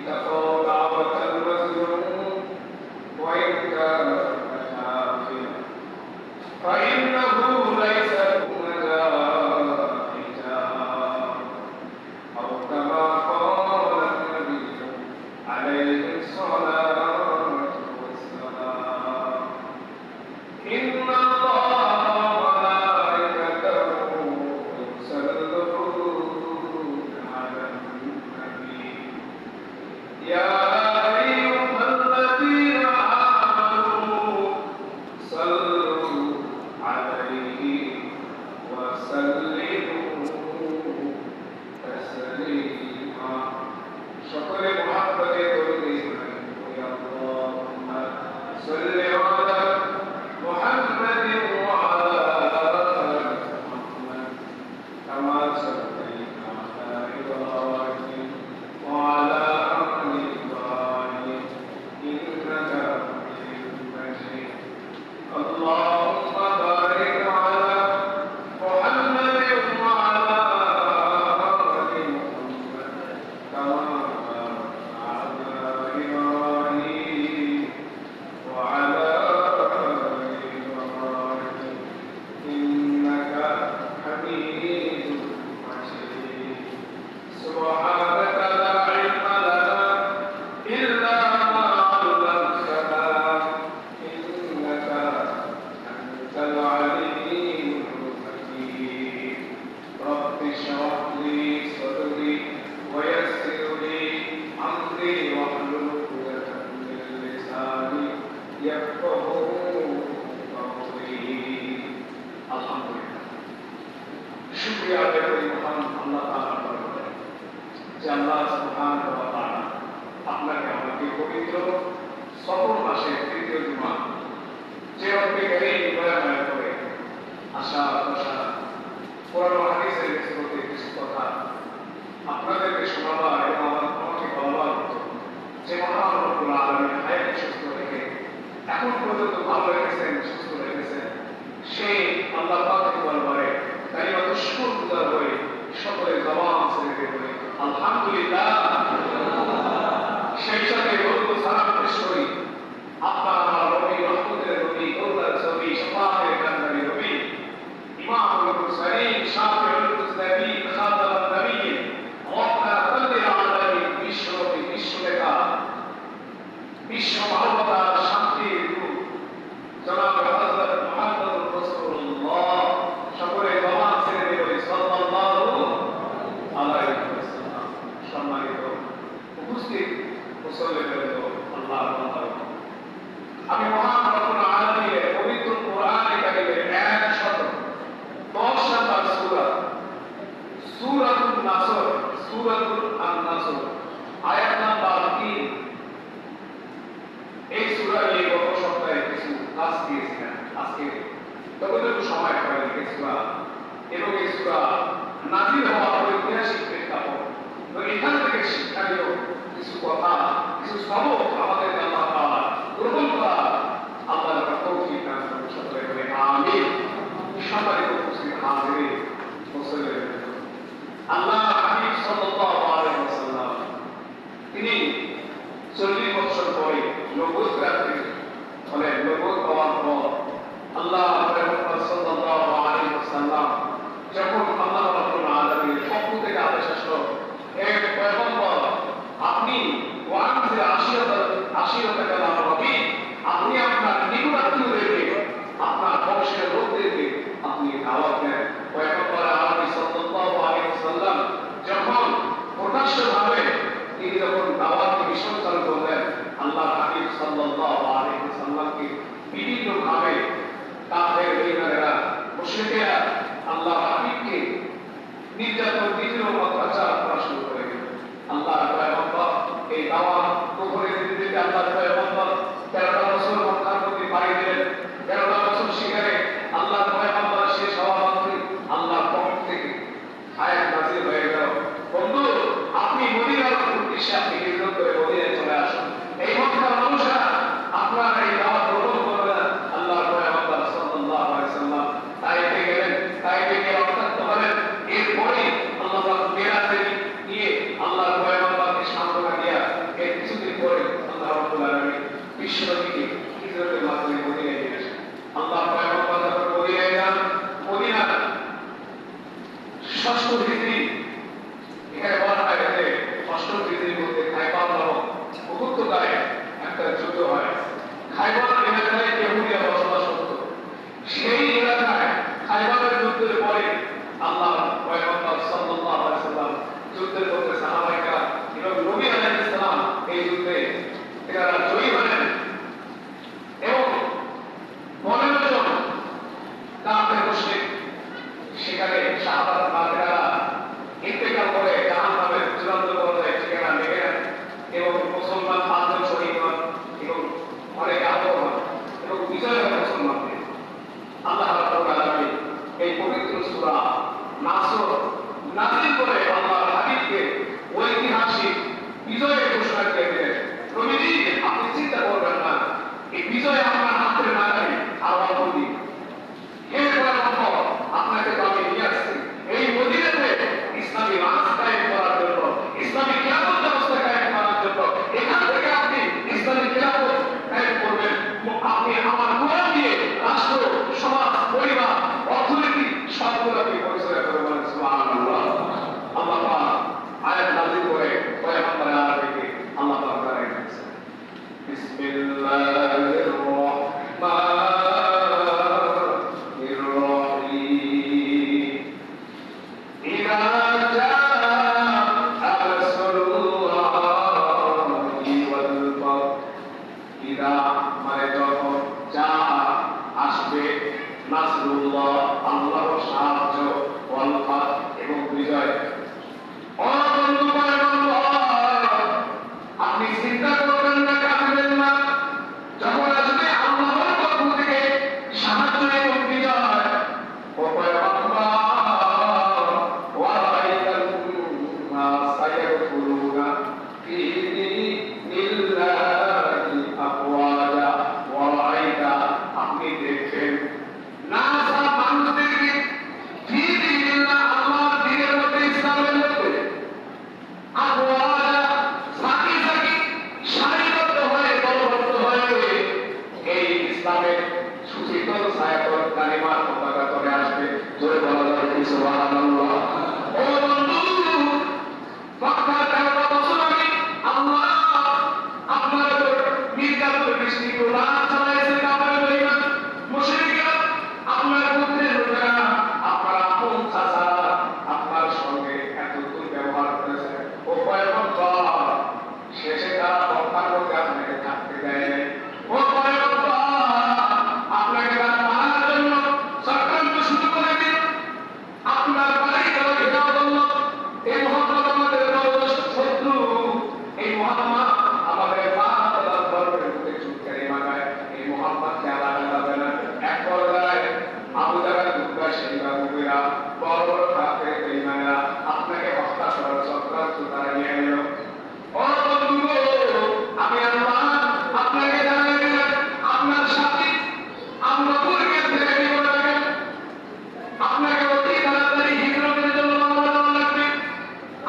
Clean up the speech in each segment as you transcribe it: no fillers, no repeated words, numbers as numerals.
اتقوا دعوة المظلوم وإن كان كافرا فإنه ليس دونها حجاب أو كما قال النبي عليه الصلاة والسلام إن الله وملائكته يصلون على النبي يا أيها الذين آمنوا صلوا عليه وسلموا تسليما شكر محبة يا اللهم صل على محمد وعلى آل محمد كما صليت على إبراهيم وعلى آل إبراهيم إنك حميد مجيد اللهم بارك على محمد وعلى آل محمد كما باركت على إبراهيم وعلى آل إبراهيم إنك حميد مجيد سبحانك لا علم لنا إلا ما علمتنا إنك أنت العليم الحكيم رب اشرح لي صدري ويسر لي أمري واحلل عقدة من لساني يفقهوا قولي الحمد لله শুকরিয়া আদায় করি মহান আল্লাহ তাআলার দরবারে যে আল্লাহ সুবহানাহু ওয়া তাআলা আপনাকে আমাকে পবিত্র সফর মাসের তৃতীয় জুমা যে রব্বে কারীম দয়া মায়া করে আশা আশা কোরআন ও হাদিসের বিস্তারিত কিছু কথা আপনাদেরকে শোনাবার এবং আমাকে বলাবার মতো যে মহান রব্বুল আলামিন হায়াত সুস্থ রেখে এখন পর্যন্ত ভালো রেখেছেন সুস্থ রেখেছেন সেই আল্লাহ পাকের দরবারে কালিমাত শুকর হয়ে সকলে জবান ছেড়ে হয়ে আলহামদুলিল্লাহ সেই সাথে বলবো সালাম পেশ করি আপনার আমার নবী রহমতের নবী গৌরব নবী শাফাতের কান্দারি নবী ইমামুল মুরসালিন শাফিউল মুজতাবিন খাতামুন নবিয়্যিন রাহমাতুল আলামিন বিশ্বনেতা বিশ্ব মানবতার শান্তির দূত জনাব হযরত মুহাম্মদুর রাসূলুল্লাহ সকলে জবান ছেড়ে বলি সাল্লাল্লাহু আলাইহি ওয়াসাল্লাম সম্মানিত উপস্থিত মুসল্লিদের আল্লাহর বান্দা আমি মহান রব্বুল আলামিনের পবিত্র কোরআনে কারিমের 110 নম্বর সূরা সূরাতুন নাসর সূরাতুল আন-নাসর আয়াত নাম্বার 3 এই সূরা নিয়ে গত সপ্তাহে কিছু ক্লাস দিয়েছিলাম আজকে ততটুকু সময় পাইনি এই সূরা এবং এই সূরা নাযিল হওয়ার ঐতিহাসিক প্রেক্ষাপট তো এখান থেকে শিক্ষণীয় কিছু কথা কিছু সবক আমাদের আল্লাহ তাআলা গ্রহণ করা আল্লাহর তৌফিক দান করুন সকলে বলে আমিন সম্মানিত উপস্থিত হাজিরিন মুসল্লিদের আল্লাহ হাবিব সাল্লাল্লাহু আলাইহি ওয়াসাল্লাম তিনি 40 বছর পরে নবুয়ত প্রাপ্তি হলেন নবুয়ত পাওয়ার পর আল্লাহ রাসূল সাল্লাল্লাহু আলাইহি ওয়াসাল্লাম যখন আল্লাহ রাব্বুল আলামিনের পক্ষ থেকে আদেশ আসলো হে পয়গম্বর আপনি ওয়ানজির আশিরাতাকা নবী আপনি আপনার নিকটাত্মীয়দেরকে আপনার বংশের লোকদেরকে আপনি দাওয়াত দেন পয়গম্বর আরবি সাল্লাল্লাহু আলাইহি ওয়াসাল্লাম যখন প্রকাশ্যভাবে তিনি যখন দাওয়াতকে বিসর্জন করলেন আল্লাহ হাবিব সাল্লাল্লাহু আলাইহি ওয়াসাল্লামকে বিভিন্ন ভাবে কাফের বেঈমানেরা মুশরিকেরা আল্লাহ হাবিবকে নির্যাতন নিপীড়ন অত্যাচার করা শুরু করে দিল আল্লাহ পয়গম্বর এই দাওয়াত প্রচারে দিতে আল্লাহ পয়গম্বর 13টা বছর মক্কার মধ্যে পাড়ি দিলেন 13টা বছর সেখানে আল্লাহ পয়গম্বর শেষ হওয়া মাত্রই আল্লাহর পক্ষ থেকে আয়াত নাযিল হয়ে গেল বন্ধু আপনি মদিনার উদ্দেশ্যে আপনি হিজরত করে মদিনায় চলে আসুন এই মক্কার মানুষরা আপনার এই দাওয়াত গ্রহণ করবে না আল্লাহর পয়গম্বর সাল্লাল্লাহু আলাইহি ওয়াসাল্লাম তাইফে গেলেন তাইফে গিয়ে রক্তাক্ত হলেন এরপরে আল্লাহ মেরাজ ষষ্ঠ হিজরি, এখানে বলা হয় যে ষষ্ঠ হিজরির মধ্যে খাইবার নামক উপত্যকায় একটা যুদ্ধ হয়। খাইবার এলাকায় ইহুদিরা বসবাস করত। সেই এলাকায় খাইবারের যুদ্ধের পরে আল্লাহ পয়গম্বর সাল্লাল্লাহু আলাইহি ওয়াসাল্লাম যুদ্ধের মধ্যে সাহাবায়ে এবং নবী আলাইহিস সালাম এই যুদ্ধে এরা জয়ী হলেন এবং 15 জন কাফের মুশরিক সেখানে শাহাদাত বাকেরা ইন্তেকাল করে জাহান্নামের চূড়ান্ত পর্যায়ে ঠিকানা লেগে নেন এবং মুসলমান 5 জন শহীদ হন এবং অনেক আহত হন এবং বিজয় হয় মুসলমানদের। আল্লাহ রাব্বুল আলামিন এই পবিত্র সূরা নাসর নাযিল করে আল্লাহর হাবিবকে ঐতিহাসিক বিজয়ের ঘোষণা দিয়ে দিলেন। নবীজি, আপনি চিন্তা করবেন না, এই বিজয় আপনার হাতের নাগালে আর অল্প দিন। হে পয়গম্বর, আপনাকে তো আমি নিয়ে আসছি এই মদিনাতে ইসলামী রাজ কায়েম করার জন্য, ইসলামী খিলাফত ব্যবস্থা কায়েম করার জন্য। এখান থেকে আপনি ইসলামী খিলাফত কায়েম করবেন। আপনি আমার কোরআন দিয়ে রাষ্ট্র, সমাজ, পরিবার, অর্থনীতি সবগুলোকে পরিচালনা করবেন। সুবহানাল্লাহ। আল্লাহ পাক আয়াত নাযিল করে পয়গম্বর আরবিকে আল্লাহ পাক জানাই দিয়েছেন, বিসমিল্লাহির রাহমানির রহিম। ইযা জাআ নাসরুল্লাহি ওয়াল ফাতহ। ইযা মানে যখন, যা আসবে, নাসরুল্লাহ আল্লাহর সাহায্য, ওয়াল ফাতহ এবং বিজয়। আপনি চিন্তা করবেন না, কাঁদবেন না, যখন আসবে আল্লাহর পক্ষ থেকে সাহায্য এবং বিজয়। ও পয়গম্বর, ওয়ারাইতাল নাসা ইয়াদখুলুনা ফি দীনিল্লাহি আফওয়াজা। ওয়ারাইতা, আপনি দেখবেন, নাসা মানুষদেরকে ফি দীনিল্লাহ আল্লাহর দ্বীনের মধ্যে, ইসলামের মধ্যে, আফওয়াজা সাকি সাকি সারিবদ্ধ হয়ে, দলবদ্ধ হয়ে এই ইসলামের সুশীতল ছায়াতল কালিমার পতাকা তলে আসবে। জোরে বলা যাবে কি সুবহানাল্লাহ। ও বন্ধু, মক্কা 13 বছর আগে আল্লাহ আপনার উপর নির্যাতন, বৃষ্টি, প্রলাপ চালাইছে কাফের বেঈমান মুশরিকরা। আপনার পুত্রের লোকেরা, আপনার আপন চাচা আপনার সঙ্গে এত দুর্ব্যবহার করেছে। ও পয়গম্বর, শেষে তারা মক্কার মধ্যে আপনাকে থাকতে দেয় নাই। ও পয়গম্বর, আপনাকে তারা মারার জন্য চক্রান্ত শুরু করে দিল। আপনার বাড়ি তারা ঘেরাও করল। এই মুহাম্মদ আমাদের বয়োজ্যেষ্ঠ শত্রু, এই মুহাম্মদ আমাদের মা দাদার ধর্মের মধ্যে চুটকারি মাগায়। এই মুহাম্মদকে আলাদা যাবে না। এক পর্যায়ে আবু জাহল, উতবা, শাইবা, মুগীরা, বড় বড় কাফের বেঈমানেরা আপনাকে হত্যা করার চক্রান্ত তারা নিয়ে নিল। ও বন্ধু, আমি আল্লাহ আপনাকে জানাই দিলাম, আপনার সাথে আমরা পূর্বে ফিরে নিব না। আপনাকে অতি তাড়াতাড়ি হিজরতের জন্য রওনা দেওয়া লাগবে।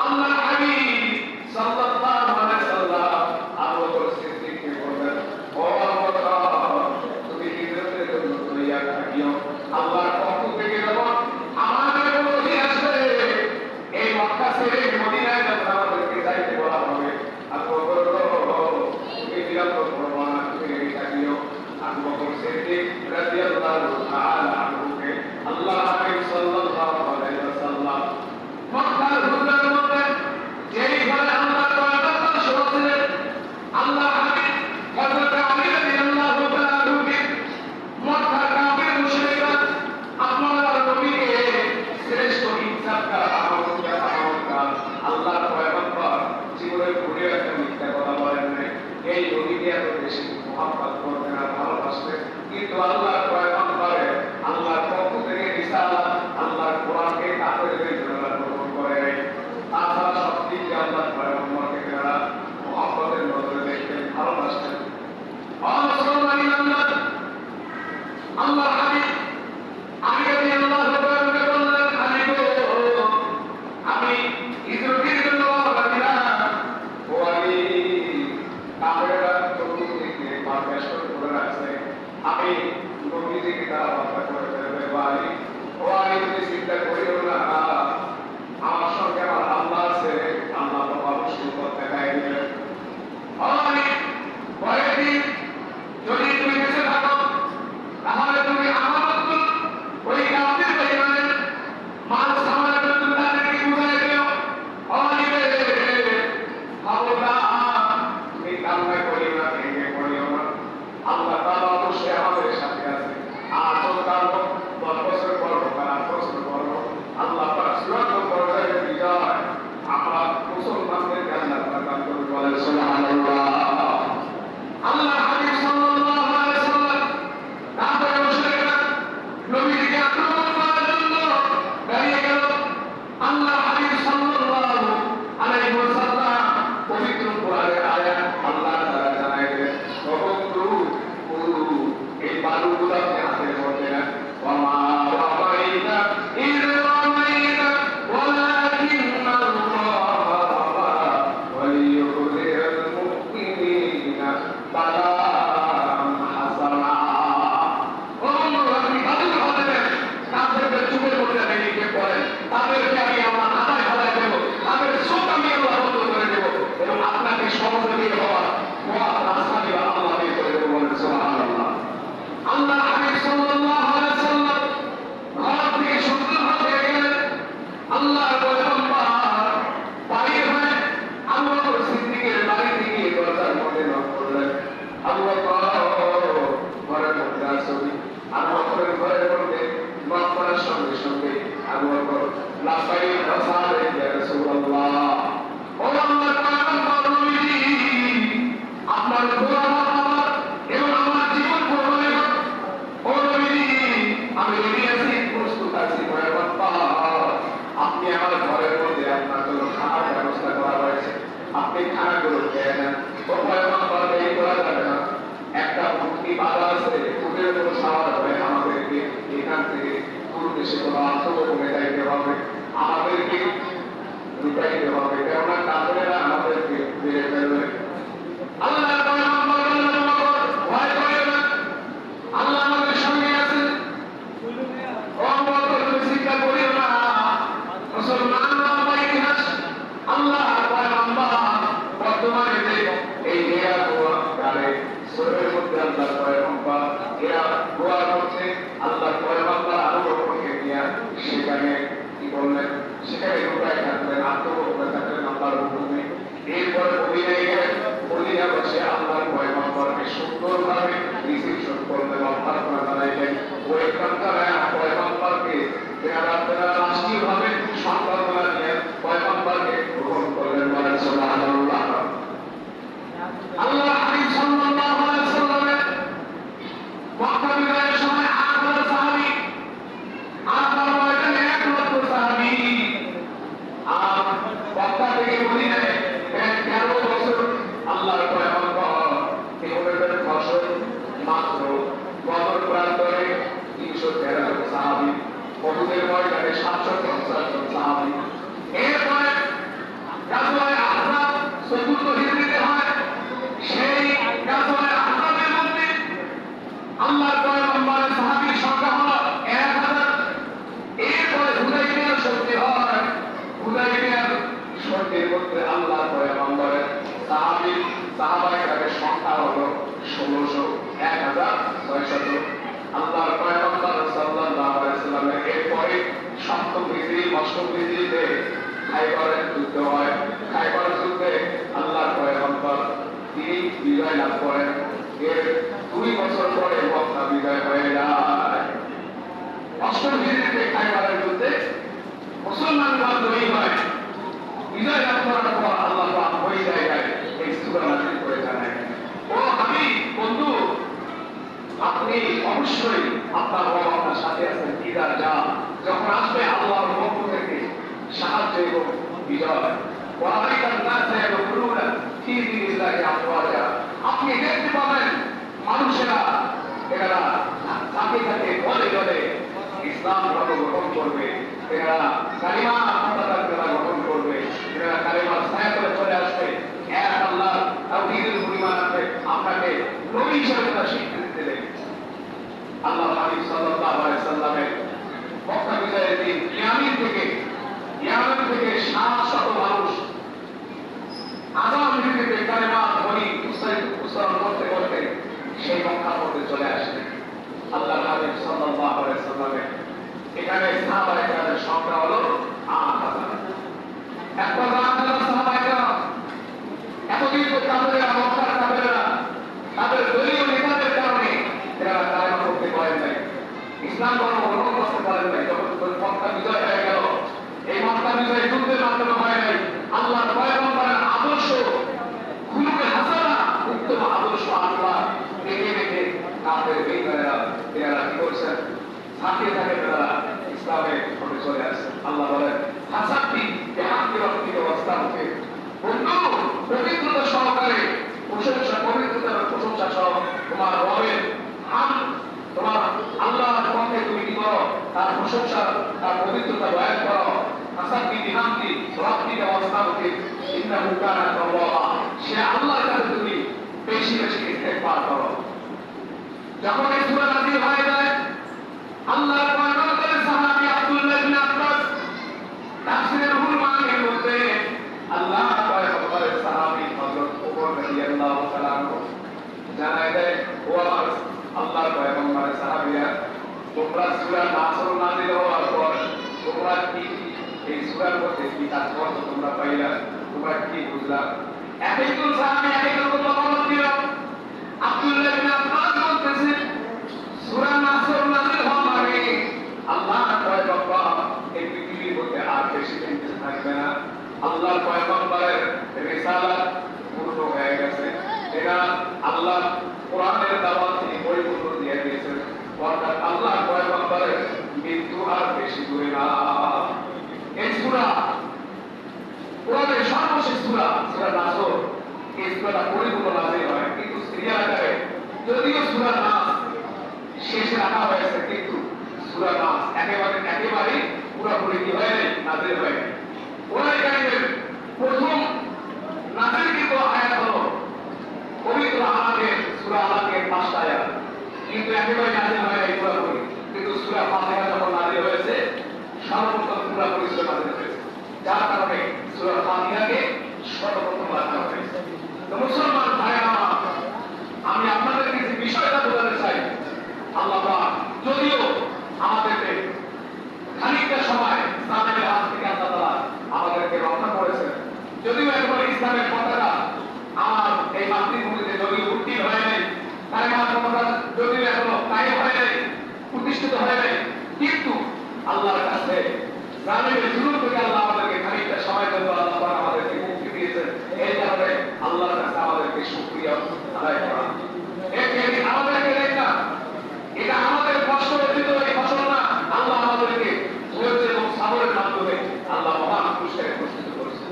আল্লাহর হাবিব সাল্লাল্লাহু আলাইহি ওয়াসাল্লাম আবু বকর সিদ্দিককে বললেন, ও আবু বকর, তুমি হিজরতের জন্য তৈয়ার থাকিও। আল্লাহর পক্ষ থেকে যখন আমাদের ওহী আসবে, এই মক্কা ছেড়ে মদিনায় যখন আমাদেরকে যাইতে বলা হবে, আবু বকর তুমি নিরাপদ করবো না, তুমি রেখে থাকিও। আবু বকর সিদ্দিক রাদিয়াল্লাহু তাআলা আনহুকে আল্লাহর হাবিব আবু বকর লাব্বাইক ওয়া সাদাইক ইয়া রাসূলুল্লাহ। ও আল্লাহর পয়গম্বর নবীজি, আপনার গোলাম আমার এবং আমার জীবন পরমানে ও নবীজি, আমি রেডি আছি, প্রস্তুত আছি পয়গম্বর। আপনি আমার ঘরের মধ্যে আপনার জন্য খানার ব্যবস্থা করা হয়েছে, আপনি খানাগুলো খেয়ে নেন। ও পয়গম্বর, এই করা যাবে না, একটা ভক্তি বাধা আছে, উঠের কোনো সাওয়ার হবে, আমাদেরকে এখান থেকে দূর দেশে কোনো আত্মগোপনে যাইতে হবে, আমাদেরকে লুটাইতে হবে, কেননা কাফেরেরা আমাদেরকে মেরে ফেলবে। আল্লাহ ভয় করে না, আল্লাহ আমাদের সঙ্গে আছে। চিন্তা করিও না মুসলমান লম্বা ইতিহাস। আল্লাহ বর্তমানে যে এই গালে শরীরের মধ্যে আল্লাহ পয়গম্বর এরা দোয়া করছে, আল্লাহ পয়গম্বর আরো রকমকে নিয়ে সেখানে কি বললেন, সেখানে লুকায় থাকলেন, আত্মগোপনে থাকলেন আল্লাহর হুকুমে। এরপরে মদিনায় গেলেন, মদিনা বসে আল্লাহর পয়গম্বরকে সুন্দরভাবে রিসিপশন করলেন, অভ্যর্থনা জানাইলেন। ওইখানকার পয়গম্বরকে তেনারা রাষ্ট্রীয়ভাবে সম্বর্ধনা দিয়ে পয়গম্বরকে গ্রহণ করলেন। বলেন সুবহানাল্লাহ। আল্লাহ হাবিব সাল্লাল্লাহু আলাইহি ওয়াসাল্লামের মক্কা বিজয়ের সময় ৮০০০ সাহাবী, ৮০০০ সাহাবী আর মক্কা থেকে মদিনায় ১৩ বছর আল্লাহর পয়গম্বর ইহুদের ফসল মাত্র বদর প্রান্তরে ৩১৩ জন সাহাবী, উহুদের ময়দানে ৭৫০ জন সাহাবী। এরপরে গাজওয়ায়ে আহজাব চতুর্থ হিজরিতে হয়। সেই গাজওয়ায়ে আহজাবের মধ্যে আল্লাহর পয়গম্বরের সাহাবীর সংখ্যা হলো ১০০০। এরপরে হুদাইবিয়ার সন্ধি হয়। হুদাইবিয়ার সন্ধির মধ্যে আল্লাহর পয়গম্বরের সাহাবায়ে সংখ্যা হলো ১৬০০, ১৬০০। আল্লাহর পয়গম্বর সাল্লাল্লাহু আলাইহি ওয়াসাল্লামের এরপরে সপ্তম হিজরি, অষ্টম হিজরিতে খায়বরের যুদ্ধ হয়। খায়বর যুদ্ধে আল্লাহর পয়গম্বর তিনি বিজয় লাভ করেন। এর ২ বছর পরে মক্কা বিজয় হয়ে যায়। অষ্টম হিজরিতে খায়বরের যুদ্ধে মুসলমানরা জয়ী হয়। বিজয় লাভ করার পর আল্লাহ পাক ওই জায়গায় এই সূরা নাযিল করে জানায়, ও হাবিব বন্ধু, আপনি অবশ্যই আপনার রব আপনার সাথে আছেন। ইদা যা, যখন আসবে আল্লাহর পক্ষ থেকে সাহায্য এবং বিজয়, ওয়ালাইকান নাসা ইয়াদখুলুনা ফী দীনিল্লাহি আফওয়াজা, আপনি দেখতে পাবেন মানুষেরা এরা থাকে থাকে দলে দলে ইসলাম ধর্ম গ্রহণ করবে, এরা কালিমা গ্রহণ করবে, এরা কালিমার ছায়াতলে চলে আসবে। এক আল্লাহ তাওহীদের পরিমাণ আছে, আপনাকে নবী হিসেবে তার স্বীকৃতি দিলেন। আল্লাহ হাবিব সাল্লাল্লাহু আলাইহি ওয়াসাল্লামের মক্কা বিজয়ের দিন ইয়ামিন থেকে ৭০০ মানুষ আযান দিতে কালেমা ধ্বনি উচ্চারণ করতে করতে সেই মক্কার মধ্যে চলে আসে। আল্লাহ হাবিব সাল্লাল্লাহু আলাইহি ওয়াসাল্লামের এখানে সাহাবায়ে কেরামের সংখ্যা হলো ৮০০০। একটা ৮০০০ সাহাবায়ে কেরাম এতদিন তো কাফেররা, মক্কার কাফেররা তাদের দলীয় নেতাদের কারণে এরা কালেমা করতে পারেন নাই, ইসলাম ধর্ম গ্রহণ করতে পারেন নাই। যখন মক্কা বিজয় হয়ে গেল, এই মক্কা বিজয় যুদ্ধের মাধ্যমে হয় নাই, আল্লাহর পয়গম্বরের আদর্শ খুলুকে হাসানা, উত্তম আদর্শ আল্লাহ দেখে দেখে কাফের বেঈমানেরা এরা কি করছেন, থাকে থাকে তারা ইসলামের পথে চলে আসে। আল্লাহ বলেন, হাসাবি বিহামদি রাব্বিকা ওয়াস্তাগফির, বন্ধু পবিত্রতা সহকারে প্রশংসা, পবিত্রতার প্রশংসা সহ তোমার রবের হামদ, তোমার আল্লাহর পথে তুমি কি করো, তার প্রশংসা, তার পবিত্রতা বয়ান করো। হাসাবি বিহামদি রাব্বিকা ওয়াস্তাগফির ইন্নাহু কানা তাওয়াবা, সে আল্লাহর কাছে তুমি বেশি বেশি ইস্তেগফার করো। যখন এই সূরা নাযিল হয়ে যায়, আল্লাহর পয়গম্বরের সাহাবী আব্দুল্লাহ ইবনে আব্বাস তাফসীরে রুহুল মানির মধ্যে আল্লাহর পয়গম্বরের সাহাবী হযরত ওমর রাদিয়াল্লাহু তাআলা জানায় দেয়, ও আমার আল্লাহর পয়গম্বরের সাহাবীরা, তোমরা সূরা নাসর নাযিল হওয়ার পর তোমরা কি এই সূরার মধ্যে কি তাৎপর্য তোমরা পাইলা, তোমরা কি বুঝলা? একজন সাহাবী এক রকম মতামত দিল। আব্দুল্লাহ ইবনে আব্বাস বলতেছেন, সূরা নাসর নাযিল হওয়া মানে আল্লাহর পয়গম্বর এই আল্লাহর পয়গম্বরের রিসালাত পূর্ণ হয়ে গেছে। এরা আল্লাহ কোরআনের দাওয়াত তিনি পরিপূর্ণ দিয়ে দিয়েছেন। অর্থাৎ আল্লাহর পয়গম্বরের মৃত্যু আর বেশি দূরে না। এই সূরা কোরআনের সর্বশেষ সূরা সূরা নাসর, এই সূরাটা পরিপূর্ণ নাযিল হয়, কিন্তু সিরিয়াল আকারে যদিও সূরা নাস শেষে রাখা হয়েছে, কিন্তু সূরা নাস একেবারে পুরোপুরি কি হয় নাই, নাযিল হয় নাই। কোরআন কারীমের প্রথম নাযিলকৃত আয়াত হলো পবিত্র আলাকের সূরা আলাকের 5টা আয়াত, কিন্তু একেবারে নাযিল হয় নাই পুরোপুরি। কিন্তু সূরা ফাতিহা যখন নাযিল হয়েছে সর্বপ্রথম পুরোপুরি সূরা নাযিল হয়েছে, যার কারণে সূরা ফাতিহাকে সর্বপ্রথম রাখা হয়েছে। তো মুসলমান ভাইরা, আমি আপনাদেরকে যে বিষয়টা বলতে চাই, আল্লাহ পাক যদিও আমাদেরকে খানিকটা সময় ইসলামের হাত থেকে আল্লাহ তাআলা আমাদেরকে রক্ষা করেছেন, যদিও এখন ইসলামের পতাকা আমার এই মাতৃভূমিতে যদিও উত্তীর্ণ হয় নাই, কালেমার পতাকা যদিও এখনো কায়েম হয় নাই, প্রতিষ্ঠিত হয় নাই, কিন্তু আল্লাহর কাছে জালিমের জুলুম থেকে আল্লাহ আমাদেরকে খানিকটা সময় জন্য আল্লাহ পাক আমাদেরকে মুক্তি দিয়েছেন। এই কারণে আল্লাহর কাছে আমাদেরকে শুকরিয়া আদায় করা। আমাদেরকে দেখা এটা আমাদের কষ্ট অর্জিত এই ফসল না, আল্লাহ আমাদেরকে ধৈর্য এবং সাবরের মাধ্যমে আল্লাহ মহান পুরস্কারে প্রস্তুত করেছেন।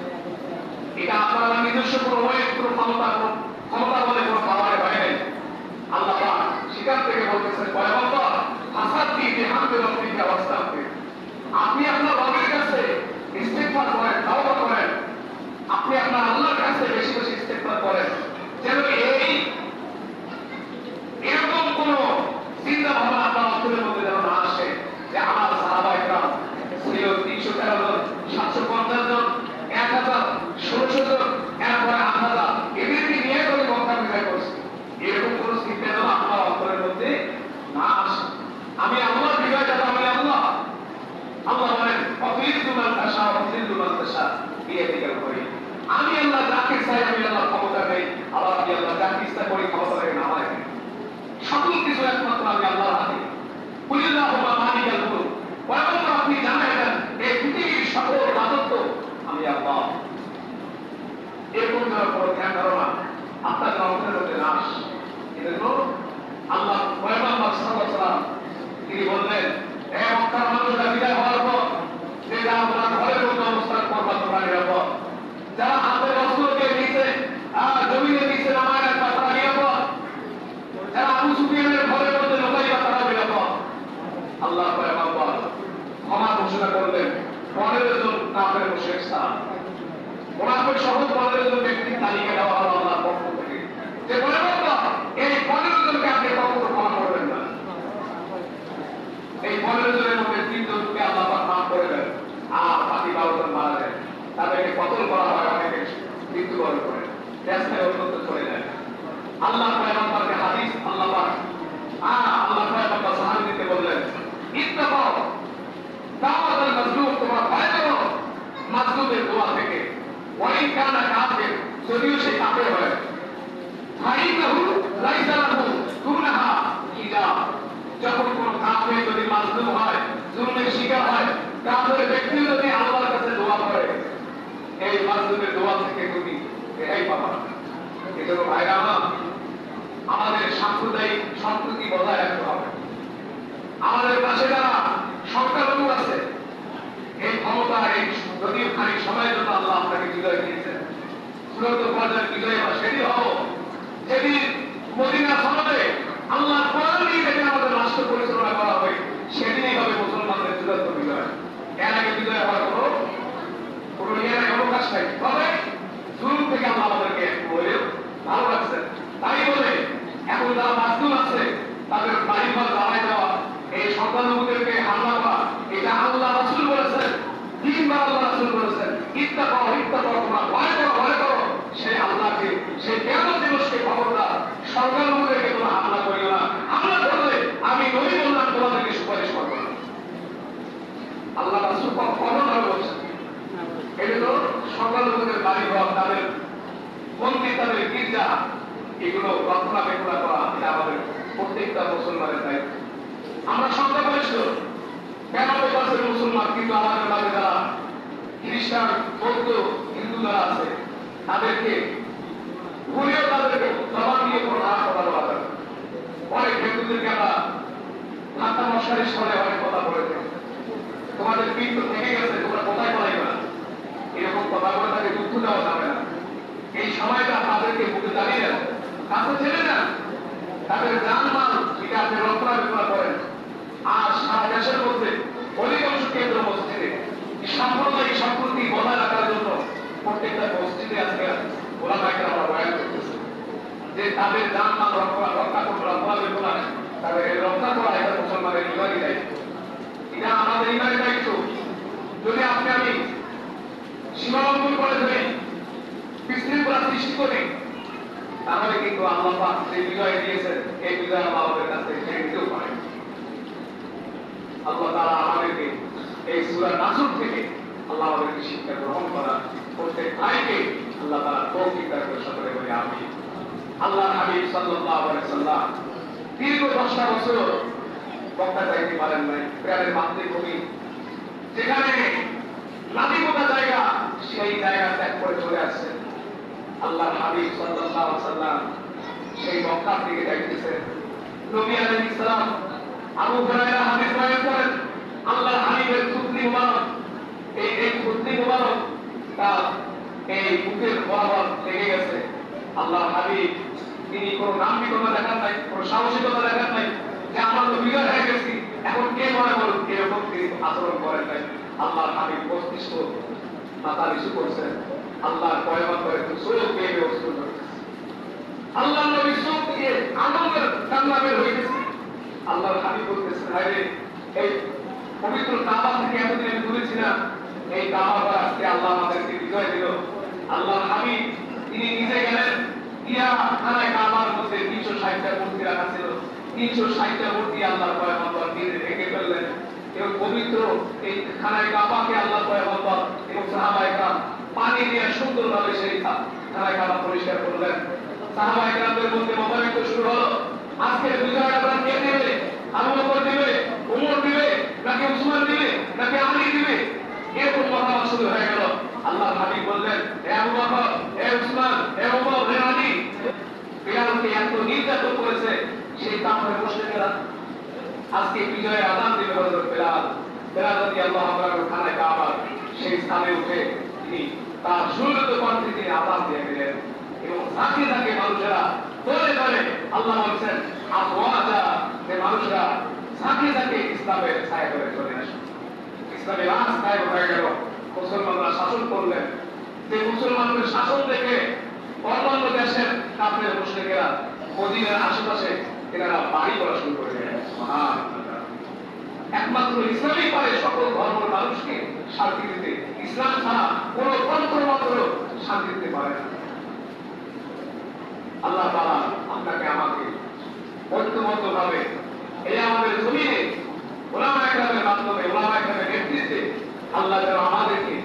এটা আপনারা নিজস্ব কোনো ক্ষমতা বলে কোনো পাওয়ারে হয় নাই। আল্লাহ পাক সেখান থেকে বলতেছেন, পয়গম্বর হাসাতি বিহামদি রাব্বিকা ওয়াস্তাগফির, আপনি আপনার রবের কাছে ইস্তিগফার করেন, তাওবা করেন, আপনি আপনার আল্লাহর কাছে বেশি বেশি ইস্তিগফার করেন, যেন এরকম কোন চিন্তা ভাবনা আপনার অন্তরের মধ্যে যেন না আসে যে আমার সাহাবায়ে কেরাম ছিল 313 জন, 750 জন, 1000, 1600 জন, এরপরে 8000, এদেরকে নিয়ে করে মক্কা বিজয় করছে। এরকম কোন চিন্তা যেন আপনার অন্তরের মধ্যে না আসে। আমি আল্লাহর বিজয় যাবো, আমি আল্লাহ বলেন আমি আল্লাহ যাকে চাই, আমি আল্লাহ ক্ষমতা নেই, আবার আমি আল্লাহ যাকে ইচ্ছা করি ক্ষমতা নেই না হয়, সকল কিছু একমাত্র আমি আল্লাহর হাতে। আপনি জানেন এই পৃথিবীর সকল রাজত্ব আমি আল্লাহ। এরকম কোনো ধ্যান ধারণা আপনার অন্তরের মধ্যে না আসে। এজন্য আল্লাহ পয়গম্বর সাল্লাল্লাহু আলাইহি ওয়াসাল্লাম তিনি বললেন, হে মক্কার মানুষরা, বিদায় হওয়ার পর যে যারা তোমরা ঘরের মধ্যে অবস্থান করবা তোমরা নিরাপদ, যারা হাতের অস্ত্রকে নিচে জমিনে নিচে নামায় রাখবা তারা নিরাপদ, যারা আবু সুফিয়ানের ঘরের মধ্যে লুকাইবা তারা নিরাপদ। আল্লাহ পয়গম্বর ক্ষমা ঘোষণা করলেন 15 জন কাফের মুশরিক ছাড়া। মুনাফিক সহ 15 জন ব্যক্তির তালিকা দেওয়া হলো আল্লাহর পক্ষ থেকে, যে পয়গম্বর এই 15 জনকে আপনি কখনো ক্ষমা করবেন না। এই 15 জনের মধ্যে 3 জনকে আল্লাহ পাক মাফ করে দেন, আর বাকি 12 জন মারা যায়। তাদেরকে কতল করা হয়, অনেকে মৃত্যুবরণ করে, রাস্তায় অন্যত্র চলে যায়। আল্লাহ পয়গম্বরকে হাদিস আল্লাহ পাক পয়গম্বর সাহাবীদেরকে বললেন, ইত্তাকাও দাওয়াতুল মাজলুম, তোমরা ভয় করো মাজলুমের দোয়া থেকে, ওয়াইন কানা কাফির, যদিও সে কাফের হয়, ফাইনাহু লাইসা লাহু দুনাহা হিজাব, যখন কোন কাফের যদি মাজলুম হয়, জুলমের শিকার হয়, কাফের ব্যক্তি যদি আল্লাহর কাছে দোয়া করে, এই মাজলুমের দোয়া থেকে তুমি রেহাই পাবা। এজন্য ভাইরা আমার, আমাদের সাম্প্রদায়িক সম্প্রীতি বজায় রাখতে হবে। আমাদের পাশে যারা সংখ্যালঘু আছে, এই ক্ষমতা এই যদিও খানিক সময়ের জন্য আল্লাহ আপনাকে বিজয় দিয়েছেন, চূড়ান্ত পর্যায়ে বিজয় বা সেদিন হব যেদিন মদিনা সনদে আল্লাহ কোরআন নিয়ে যেদিন আমাদের রাষ্ট্র পরিচালনা করা হবে, সেদিনই হবে মুসলমানদের চূড়ান্ত বিজয়। এর আগে বিজয় হওয়ার কোনো অবকাশ নাই। তবে জুলুম থেকে আল্লাহ আমাদেরকে ভালো রাখছেন, তাই বলে এখন যারা মাজলুম আছে তাদের বাড়িঘর জ্বালাই দেওয়া, এই সংখ্যালঘুদেরকে হামলা করা, এটা আল্লাহ রাসূল বলেছেন, 3 বার আল্লাহ রাসূল বলেছেন, ইত্তাকাও তোমরা ভয় করো সেই আল্লাহকে, সেই কিয়ামত দিবসকে খবরদার সংখ্যালঘুদেরকে তোমরা হামলা করিও না, হামলা করলে আমি নবী বললাম তোমাদেরকে সুপারিশ করব না। আল্লাহ রাসূল কখনো বলছেন। এই জন্য সংখ্যালঘুদের বাড়িঘর, তাদের মন্দির, তাদের গির্জা, এগুলো রক্ষণাবেক্ষণ করা এটা আমাদের প্রত্যেকটা মুসলমানের দায়িত্ব। আমরা সংখ্যাগরিষ্ঠ 92% মুসলমান, কিন্তু আমাদের মাঝে যারা খ্রিস্টান, বৌদ্ধ, যারা আছে তাদেরকে ভুলেও তাদেরকে জবান দিয়ে কোনো না কথা বলা যাবে। অনেক হিন্দুদেরকে আমরা ঠাট্টা মশারির স্বরে অনেক কথা বলেছে, তোমাদের পিঠ তো থেকে গেছে, তোমরা কোথায় পালাইবা, এরকম কথা বলে তাকে দুঃখ দেওয়া যাবে না। এই সময়টা তাদেরকে বুকে দাঁড়িয়ে দেন, কাছে ছেড়ে দেন, তাদের জানমাল এটা আপনি রক্ষণাবেক্ষণ করেন। আর সারা দেশের মধ্যে অধিকাংশ কেন্দ্র মসজিদে সাম্প্রদায়িক সম্প্রতি বজায় রাখার জন্য প্রত্যেকটা মসজিদে আজকে ওলামাকে আমরা বয়ান করতেছি যে তাদের জানমাল রক্ষা করবো, রক্ষণাবেক্ষণ তাদের রক্ষা করা এটা মুসলমানের ইমানি দায়িত্ব, এটা আমাদের ইমানি দায়িত্ব। যদি আপনি আমি সীমালঙ্ঘন করে ধরে বিশৃঙ্খলা সৃষ্টি করে, তাহলে কিন্তু আল্লাহ পাক যে বিজয় দিয়েছেন এই বিজয় আমাদের কাছে ছেড়ে দিতেও পারে। আল্লাহ তাআলা আমাদেরকে এই সূরা নাসর থেকে আল্লাহ আমাদেরকে শিক্ষা গ্রহণ করা প্রত্যেক ভাইকে আল্লাহ তাআলা তৌফিক দান করে সকলে বলে আমিন। আল্লাহ হাবিব সাল্লাল্লাহু আলাইহি সাল্লাম দীর্ঘ 10টা বছর মক্কা যাইতে পারেন নাই, প্রাণের মাতৃভূমি যেখানে নাবিকতা জায়গা, সেই জায়গা ত্যাগ করে চলে আসছেন। আল্লাহ হাবিব সাল্লাল্লাহু আলাইহি সাল্লাম সেই মক্কা থেকে যাইতেছেন। নবী আলাইহিস সালাম আবু হুরায়রা হাদিস বয়ান করেন, আল্লাহ হাবিবের থুতনি মুবারক, এই থুতনি মুবারক তার এই বুকের বরাবর লেগে গেছে। আল্লাহ হাবিব তিনি কোনো নাম্বিকতা দেখান নাই, কোনো সাহসিকতা দেখান নাই যে আমরা তো বিজয় হয়ে গেছি, এখন কে মনে করুন, এরকম তিনি আচরণ করেন নাই। আল্লাহ হাবিব মস্তিষ্ক মাথা নিচু করছেন, আল্লাহর পয়গম্বরের চোখ বেয়ে অশ্রু ঝরছে, আল্লাহ নবী চোখ দিয়ে আনন্দের কান্না বের হয়ে গেছে। আল্লাহর হাবিব বলতেছেন, হায়রে এই পবিত্র কাবা থেকে এতদিন আমি দূরে ছিলাম, এই কাবার আজকে আল্লাহ আমাদেরকে বিজয় দিল। আল্লাহর হাবিব তিনি নিজে গেলেন, গিয়া খানায় কাবার মধ্যে 360টা মূর্তি রাখা ছিল, 360টা মূর্তি আল্লাহর পয়গম্বর নিজে ঢেকে ফেললেন এবং পবিত্র এই খানায় কাবাকে আল্লাহর পয়গম্বর এবং সাহাবায়ে কেরাম পানি দিয়ে সুন্দরভাবে সেই খানায় কাবা পরিষ্কার করলেন। সাহাবায়ে কেরামদের মধ্যে মতানৈক্য শুরু হলো, আজকে বিজয় আমরা কে দেবে, আবু বকর দিবে, ওমর দিবে, নাকি উসমান দিবে, নাকি আলী দিবে, এরকম মতামত শুরু হয়ে গেল। আল্লাহর হাবিব বললেন, হে আবু বকর, হে উসমান, হে ওমর, হে আলী, বিলালকে এত নির্যাতন করেছে সেই কাফের মুশরিকরা আজকে বিজয়ের আযান দিবে হযরত বিলাল। বিলাল রাদিয়াল্লাহু আনহু খানায় কাবা সেই স্থানে উঠে তিনি তার সুরত কণ্ঠে তিনি আযান দিয়ে দিলেন এবং সাথে সাথে মানুষেরা দলে দলে আল্লাহ বলেছেন আফওয়াজা, যে মানুষরা সাথে সাথে ইসলামের ছায়া করে চলে আসে, ইসলামের রাজ কায়েম হয়ে গেল, মুসলমানরা শাসন করলেন। যে মুসলমানদের শাসন দেখে অন্যান্য দেশের কাফের মুশরিকেরা মদিনার আশেপাশে এনারা বাড়ি করা শুরু করে দিলেন। একমাত্র ইসলামই পারে সকল ধর্মের মানুষকে শান্তি দিতে, ইসলাম ছাড়া কোন তন্ত্র মন্ত্র শান্তি দিতে পারে না। আল্লাহ তাআলা আপনাকে আমাকে ঐক্যবদ্ধ ভাবে এই আমাদের জমিনে ওলামায়ে কেরামের মাধ্যমে, ওলামায়ে কেরামের নেতৃত্বে আল্লাহ যেন আমাদেরকে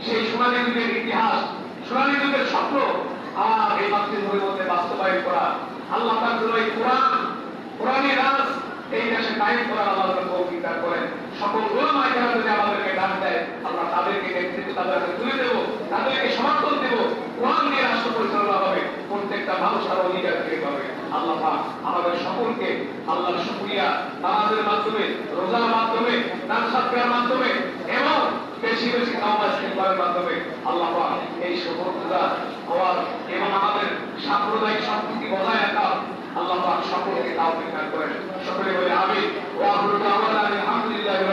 সেই সোনালী যুগের ইতিহাস, সোনালী যুগের স্বপ্ন আর এই মাতৃভূমির মধ্যে বাস্তবায়ন করা, আল্লাহ তার জন্য এই কোরআনী রাজ এই দেশে কায়েম করার আল্লাহ তৌফিক দান করেন। সকল ওলামায়ে কেরাম যদি আমাদেরকে ডাক দেয়, আমরা তাদেরকে নেতৃত্ব তাদেরকে তুলে দেবো, তাদেরকে সমর্থন দেবো, কোরআন দিয়ে রাষ্ট্র পরিচালনা হবে, প্রত্যেকটা মানুষ তার অধিকার ফিরে পাবে। আল্লাহ পাক আমাদের সকলকে আল্লাহর শুকরিয়া নামাজের মাধ্যমে, রোজার মাধ্যমে, দান সদকার মাধ্যমে এবং বেশি বেশি তাওবা ইস্তিগফারের মাধ্যমে আল্লাহ পাক এই সফলতা হওয়ার এবং আমাদের সাম্প্রদায়িক সম্প্রীতি বজায় রাখা আল্লাহ পাক সকলকে তৌফিক দান করেন। সকলে বলে আমিন। ওয়া আখিরু দাওয়ানা আলহামদুলিল্লাহি।